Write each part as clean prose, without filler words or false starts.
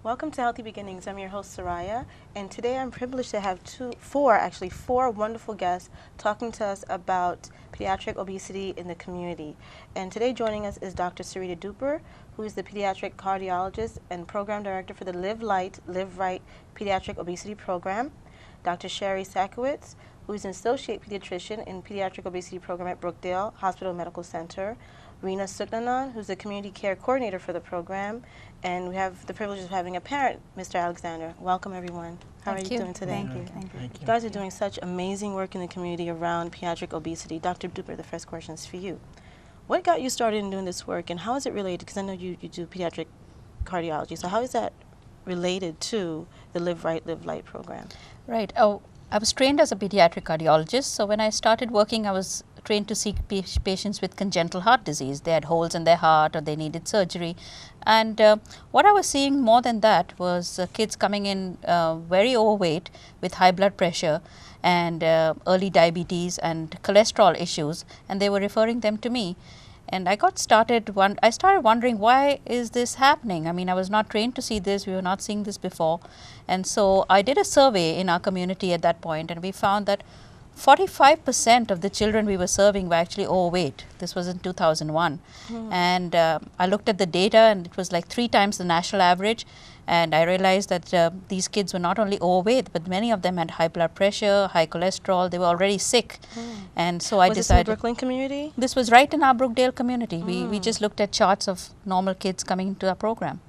Welcome to Healthy Beginnings. I'm your host, Soraya, and today I'm privileged to have four wonderful guests talking to us about pediatric obesity in the community. And today joining us is Dr. Sarita Duper, who is the pediatric cardiologist and program director for the Live Light, Live Right Pediatric Obesity Program. Dr. Sherry Sakowitz, who is an associate pediatrician in pediatric obesity program at Brookdale Hospital Medical Center. Rena Suknanan, who's the community care coordinator for the program, and we have the privilege of having a parent, Mr. Alexander. Welcome, everyone. How are you doing today? Thank you. You guys are doing such amazing work in the community around pediatric obesity. Dr. Duper, the first question is for you. What got you started in doing this work, and how is it related? Because I know you do pediatric cardiology, so how is that related to the Live Right, Live Light program? Right. Oh, I was trained as a pediatric cardiologist, so when I started working, I was trained to see patients with congenital heart disease. They had holes in their heart or they needed surgery. And what I was seeing more than that was kids coming in very overweight with high blood pressure and early diabetes and cholesterol issues, and they were referring them to me. And I started wondering, why is this happening? I mean, I was not trained to see this. We were not seeing this before. And so I did a survey in our community at that point, and we found that 45% of the children we were serving were actually overweight. This was in 2001. And I looked at the data, and it was like 3 times the national average. And I realized that these kids were not only overweight, but many of them had high blood pressure, high cholesterol. They were already sick. And so I decided. Was this in the Brooklyn community? This was right in our Brookdale community. We just looked at charts of normal kids coming into our program.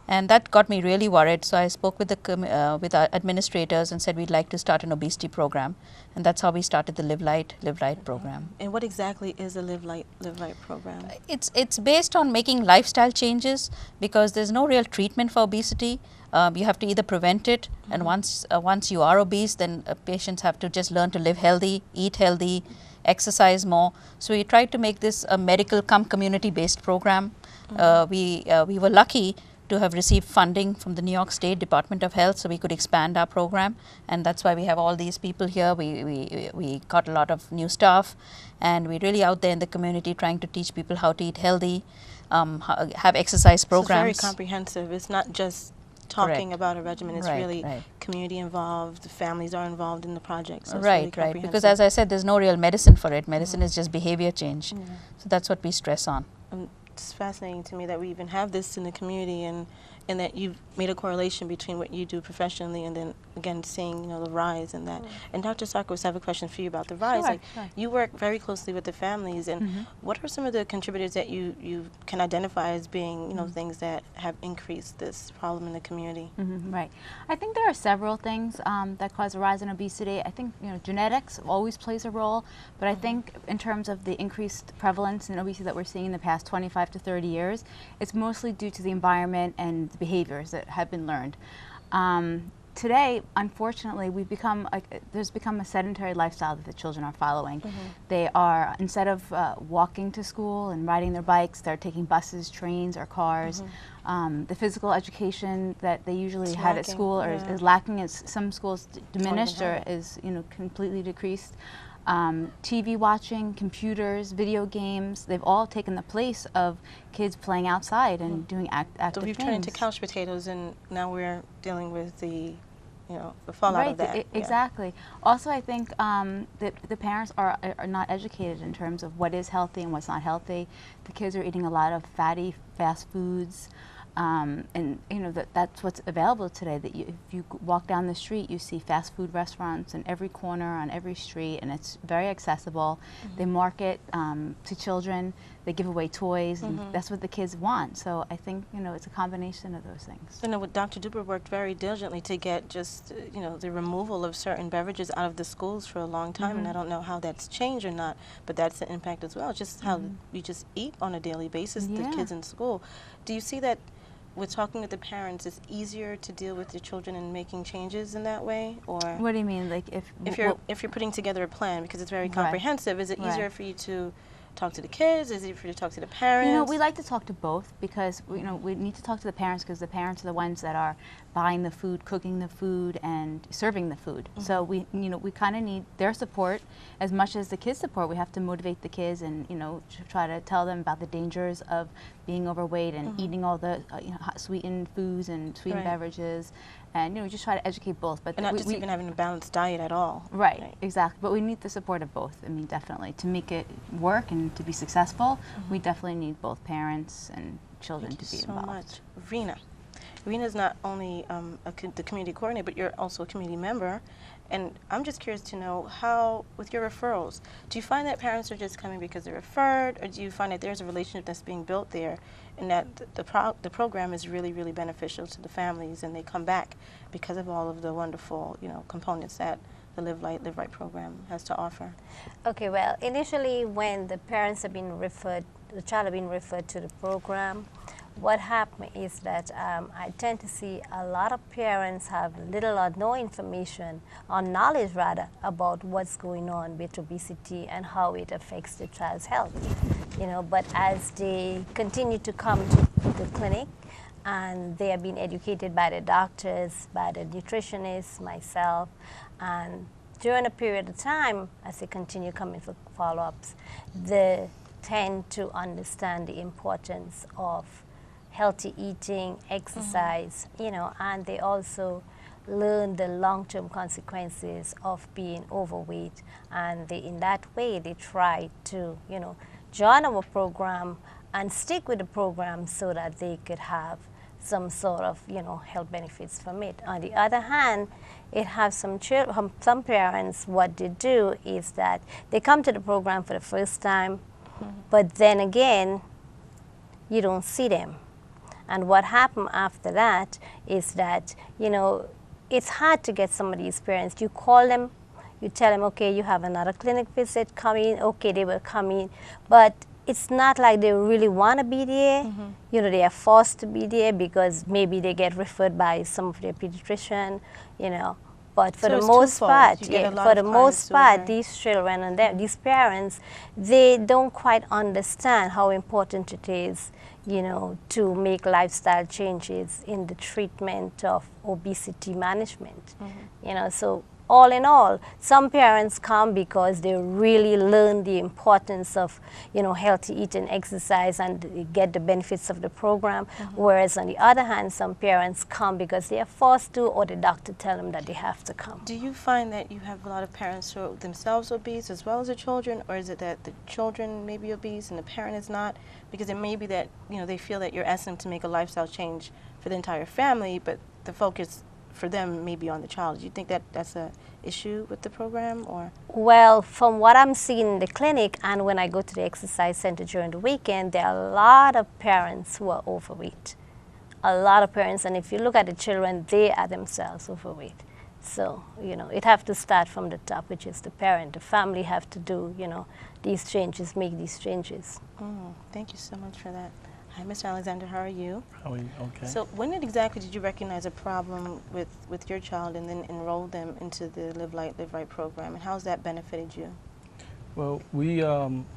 And that got me really worried. So I spoke with with our administrators and said we'd like to start an obesity program. And that's how we started the Live Light, Live Right program. And what exactly is the Live Light, Live Right program? It's based on making lifestyle changes, because there's no real treatment for obesity. You have to either prevent it, and once you are obese, then patients have to just learn to live healthy, eat healthy, exercise more. So we tried to make this a medical community-based program. We were lucky to have received funding from the New York State Department of Health, so we could expand our program, and that's why we have all these people here. We got a lot of new staff, and we're really out there in the community trying to teach people how to eat healthy, have exercise programs. So it's very comprehensive. It's not just talking about a regimen. It's really right. community involved. The families are involved in the project. So it's Right, really right. Because as I said, there's no real medicine for it. Medicine is just behavior change. So that's what we stress on. It's fascinating to me that we even have this in the community, and that you've made a correlation between what you do professionally and then again seeing the rise in that. And Dr. Sakowitz, I have a question for you about the rise. Sure. You work very closely with the families, and what are some of the contributors that you can identify as being things that have increased this problem in the community? Right. I think there are several things that cause a rise in obesity. I think genetics always plays a role, but I think in terms of the increased prevalence in obesity that we're seeing in the past 25 to 30 years, it's mostly due to the environment and the behaviors that have been learned. Today, unfortunately, there's become a sedentary lifestyle that the children are following. They are, instead of walking to school and riding their bikes, they're taking buses, trains, or cars. The physical education that they usually had at school is lacking. As some schools diminished or is completely decreased. TV watching, computers, video games, they've all taken the place of kids playing outside and doing active things. So we've turned into couch potatoes, and now we're dealing with the fallout of that. Exactly. Also, I think that the parents are not educated in terms of what is healthy and what's not healthy. The kids are eating a lot of fatty fast foods. And that's what's available today. That if you walk down the street, you see fast food restaurants in every corner, on every street, and it's very accessible. They market to children. They give away toys, and that's what the kids want. So I think it's a combination of those things. Dr. Duper worked very diligently to get just the removal of certain beverages out of the schools for a long time, and I don't know how that's changed or not, but that's the impact as well. Just how we just eat on a daily basis, the kids in school. Do you see that? With talking with the parents, it's easier to deal with the children and making changes in that way, or what do you mean? Like if you're putting together a plan, because it's very comprehensive, is it easier for you to talk to the kids? Is it easier for you to talk to the parents? You know, we like to talk to both because, you know, we need to talk to the parents because the parents are the ones that are buying the food, cooking the food, and serving the food. So we, you know, we kind of need their support as much as the kids' support. We have to motivate the kids and, you know, try to tell them about the dangers of being overweight and eating all the you know, sweetened foods and sweetened beverages, and, you know, we just try to educate both. But and not just even having a balanced diet at all. Right, exactly. But we need the support of both. I mean, definitely to make it work and to be successful, we definitely need both parents and children to be involved. Thank you so much, Rena. Rena is not only the community coordinator, but you're also a community member. And I'm just curious to know how, with your referrals, do you find that parents are just coming because they're referred, or do you find that there's a relationship that's being built there, and that the program is really, really beneficial to the families, and they come back because of all of the wonderful, you know, components that the Live Light, Live Right program has to offer? Okay, well, initially when the parents have been referred, the child has been referred to the program, what happened is that I tend to see a lot of parents have little or no information, or knowledge rather, about what's going on with obesity and how it affects the child's health. You know, but as they continue to come to the clinic and they are being educated by the doctors, by the nutritionists, myself, and during a period of time, as they continue coming for follow-ups, they tend to understand the importance of healthy eating, exercise, you know, and they also learn the long-term consequences of being overweight, and in that way they try to, you know, join our program and stick with the program so that they could have some sort of, you know, health benefits from it. On the other hand, it has some parents, what they do is that they come to the program for the first time, but then again, you don't see them. And what happened after that is that, you know, it's hard to get some of these parents. You call them, you tell them, okay, you have another clinic visit coming, okay, they will come in. But it's not like they really want to be there. You know, they are forced to be there because maybe they get referred by some of their pediatrician, you know. But for the most part, these children and these parents, they don't quite understand how important it is, you know, to make lifestyle changes in the treatment of obesity management. You know, so all in all, some parents come because they really learn the importance of, you know, healthy eating, exercise, and they get the benefits of the program. Whereas on the other hand, some parents come because they are forced to, or the doctor tell them that they have to come. Do you find that you have a lot of parents who are themselves obese as well as the children, or is it that the children may be obese and the parent is not? Because it may be that, you know, they feel that you're asking them to make a lifestyle change for the entire family, but the focus for them may be on the child. Do you think that that's an issue with the program, or? Well, from what I'm seeing in the clinic and when I go to the exercise center during the weekend, there are a lot of parents who are overweight. A lot of parents, and if you look at the children, they are themselves overweight. So, you know, it have to start from the top, which is the parent. The family have to do, you know, these changes, make these changes. Thank you so much for that. Hi, Mr. Alexander, how are you? How are you? Okay. So when exactly did you recognize a problem with your child and then enroll them into the Live Light, Live Right program, and how's that benefited you? Well, we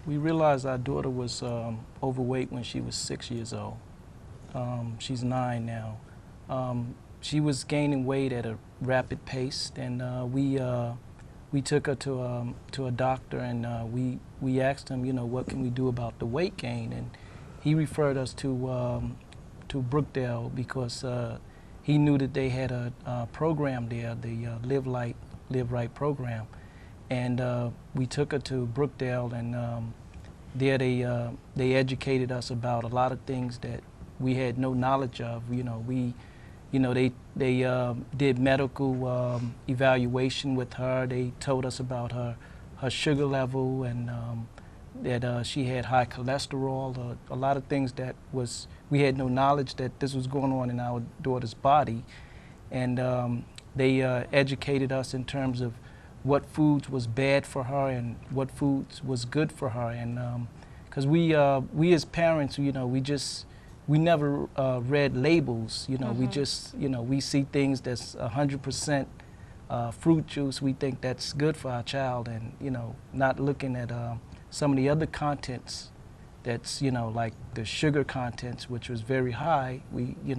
realized our daughter was overweight when she was 6 years old. She's 9 now. She was gaining weight at a rapid pace, and we took her to a doctor, and we asked him, you know, what can we do about the weight gain, and he referred us to Brookdale because he knew that they had a program there, the Live Light, Live Right program, and we took her to Brookdale, and there they educated us about a lot of things that we had no knowledge of. They did medical evaluation with her. They told us about her sugar level and that she had high cholesterol, a lot of things that we had no knowledge that this was going on in our daughter's body. And they educated us in terms of what foods was bad for her and what foods was good for her. And because we as parents, you know, we never read labels, you know, we just, you know, we see things that's 100% fruit juice, we think that's good for our child, and, you know, not looking at some of the other contents that's, you know, like the sugar contents, which was very high, we, you know,